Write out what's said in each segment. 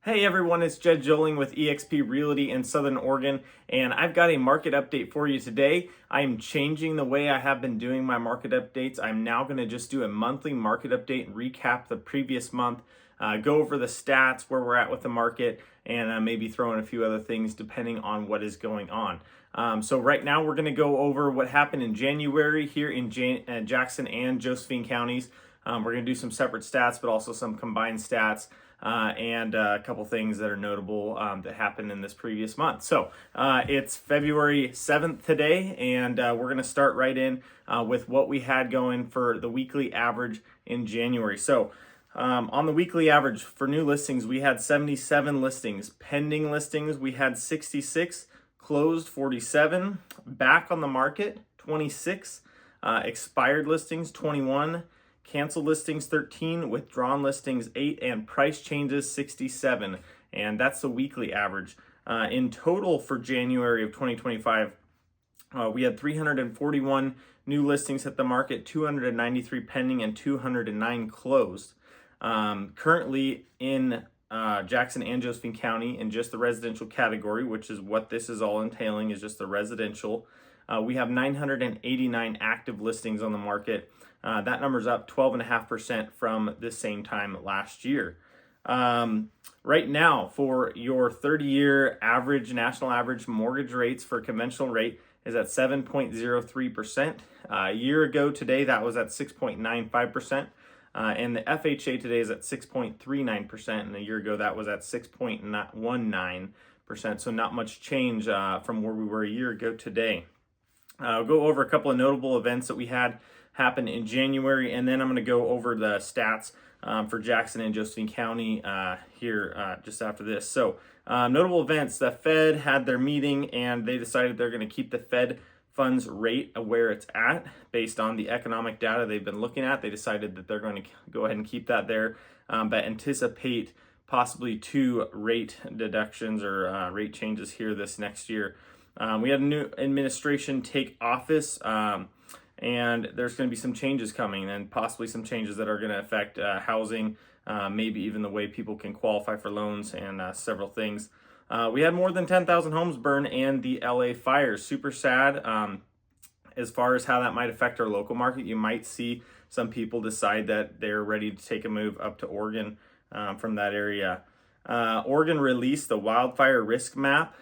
Hey everyone, it's Jed Joling with eXp Realty in Southern Oregon, and I've got a market update for you today. I'm changing the way I have been doing my market updates. I'm now going to just do a monthly market update and recap the previous month, go over the stats, where we're at with the market, and maybe throw in a few other things depending on what is going on. So right now we're going to go over what happened in January here in Jackson and Josephine counties. We're going to do some separate stats, but also some combined stats. And a couple things that are notable that happened in this previous month. So it's February 7th today, and we're going to start right in with what we had going for the weekly average in January. So on the weekly average for new listings, we had 77 listings. Pending listings, we had 66. Closed, 47. Back on the market, 26. Expired listings, 21. Canceled listings 13, withdrawn listings 8, and price changes 67. And that's the weekly average. In total for January of 2025, we had 341 new listings hit the market, 293 pending, and 209 closed. Currently in Jackson and Josephine County, in just the residential category, which is what this is all entailing, is just the residential, we have 989 active listings on the market. That number's up 12.5% from the same time last year. Right now, for your 30-year average, national average mortgage rates for conventional rate is at 7.03%. A year ago today, that was at 6.95%. And the FHA today is at 6.39%. And a year ago, that was at 6.19%. So not much change from where we were a year ago today. I'll go over a couple of notable events that we had happen in January, and then I'm going to go over the stats for Jackson and Josephine County here just after this. So notable events: the Fed had their meeting and they decided they're going to keep the Fed funds rate where it's at based on the economic data they've been looking at. They decided that they're going to go ahead and keep that there, but anticipate possibly 2 rate deductions or rate changes here this next year. We had a new administration take office, and there's going to be some changes coming, and possibly some changes that are going to affect housing, maybe even the way people can qualify for loans, and several things. We had more than 10,000 homes burn and the LA fires. Super sad. As far as how that might affect our local market, you might see some people decide that they're ready to take a move up to Oregon from that area. Oregon released the wildfire risk map.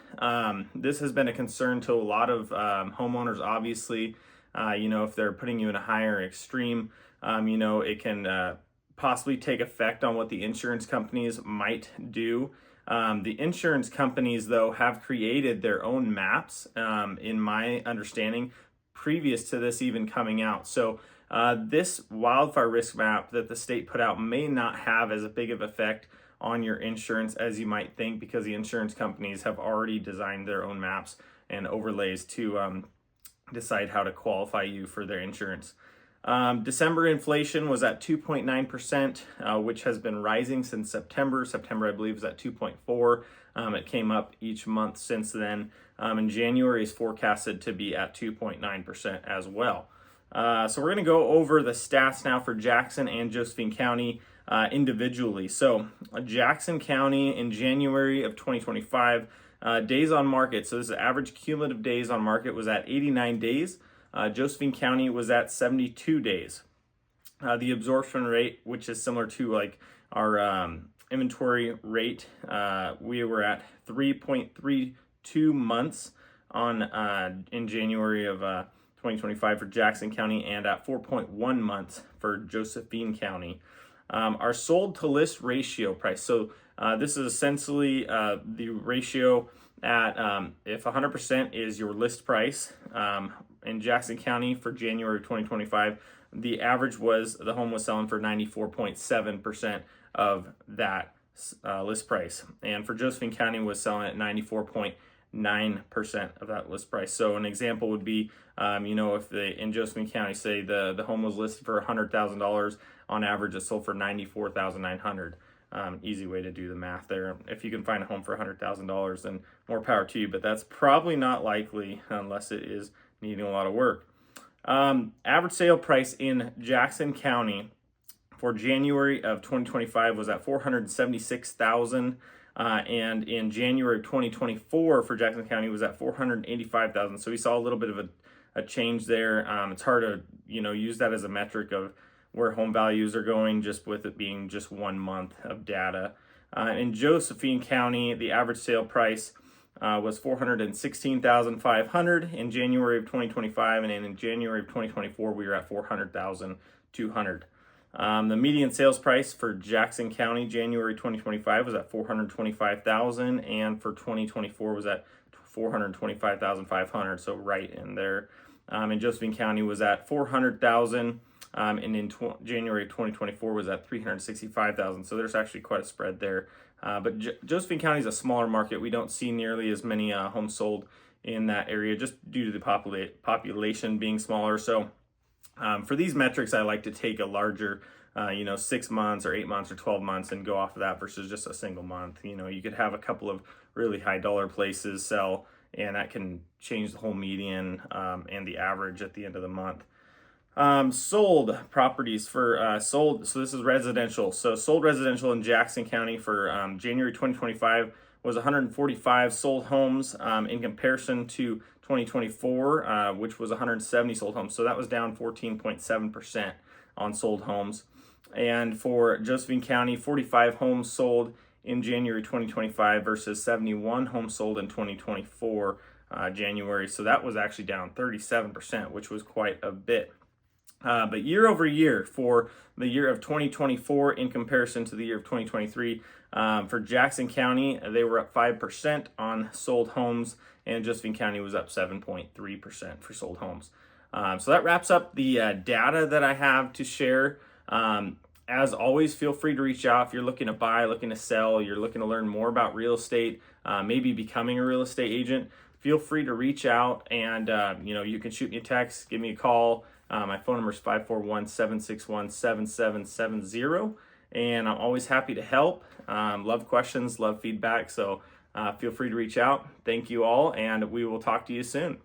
This has been a concern to a lot of homeowners, obviously. If they're putting you in a higher extreme, it can possibly take effect on what the insurance companies might do. The insurance companies, though, have created their own maps, in my understanding, previous to this even coming out. So this wildfire risk map that the state put out may not have as big of effect on your insurance as you might think, because the insurance companies have already designed their own maps and overlays to decide how to qualify you for their insurance. December inflation was at 2.9%, which has been rising since September. September, I believe, was at 2.4. It came up each month since then. And January is forecasted to be at 2.9% as well. So we're going to go over the stats now for Jackson and Josephine County individually. So Jackson County in January of 2025, days on market. So this is average cumulative days on market was at 89 days. Josephine County was at 72 days. The absorption rate, which is similar to like our inventory rate, we were at 3.32 months on in January of 2025 for Jackson County, and at 4.1 months for Josephine County. Our sold to list ratio price. So this is essentially the ratio at if 100% is your list price. In Jackson County for January 2025, the average was the home was selling for 94.7% of that list price. And for Josephine County was selling at 94.9% of that list price. So an example would be, if in Josephine County, say the home was listed for $100,000, on average it sold for $94,900. Easy way to do the math there. If you can find a home for $100,000, then more power to you, but that's probably not likely unless it is needing a lot of work. Average sale price in Jackson County for January of 2025 was at $476,000. And in January of 2024 for Jackson County was at 485,000. So we saw a little bit of a change there. It's hard to use that as a metric of where home values are going, just with it being just 1 month of data. In Josephine County, the average sale price was 416,500 in January of 2025, and in January of 2024 we were at 400,200. The median sales price for Jackson County January 2025 was at 425,000, and for 2024 was at 425,500. So right in there. In Josephine County was at 400,000. And in January 2024 was at 365,000. So there's actually quite a spread there. But Josephine County is a smaller market. We don't see nearly as many homes sold in that area just due to the population being smaller. So for these metrics, I like to take a larger, 6 months or 8 months or 12 months and go off of that versus just a single month. You could have a couple of really high dollar places sell, and that can change the whole median and the average at the end of the month. Sold properties for sold. So this is residential. So sold residential in Jackson County for January 2025 was 145 sold homes in comparison to 2024, which was 170 sold homes. So that was down 14.7% on sold homes. And for Josephine County, 45 homes sold in January 2025 versus 71 homes sold in 2024 January. So that was actually down 37%, which was quite a bit. But year over year for the year of 2024 in comparison to the year of 2023, for Jackson County, they were up 5% on sold homes, and Josephine County was up 7.3% for sold homes. So that wraps up the data that I have to share. As always, feel free to reach out if you're looking to buy, looking to sell, you're looking to learn more about real estate, maybe becoming a real estate agent. Feel free to reach out, and you can shoot me a text, give me a call. My phone number is 541-761-7770, and I'm always happy to help. Love questions, love feedback, so feel free to reach out. Thank you all, and we will talk to you soon.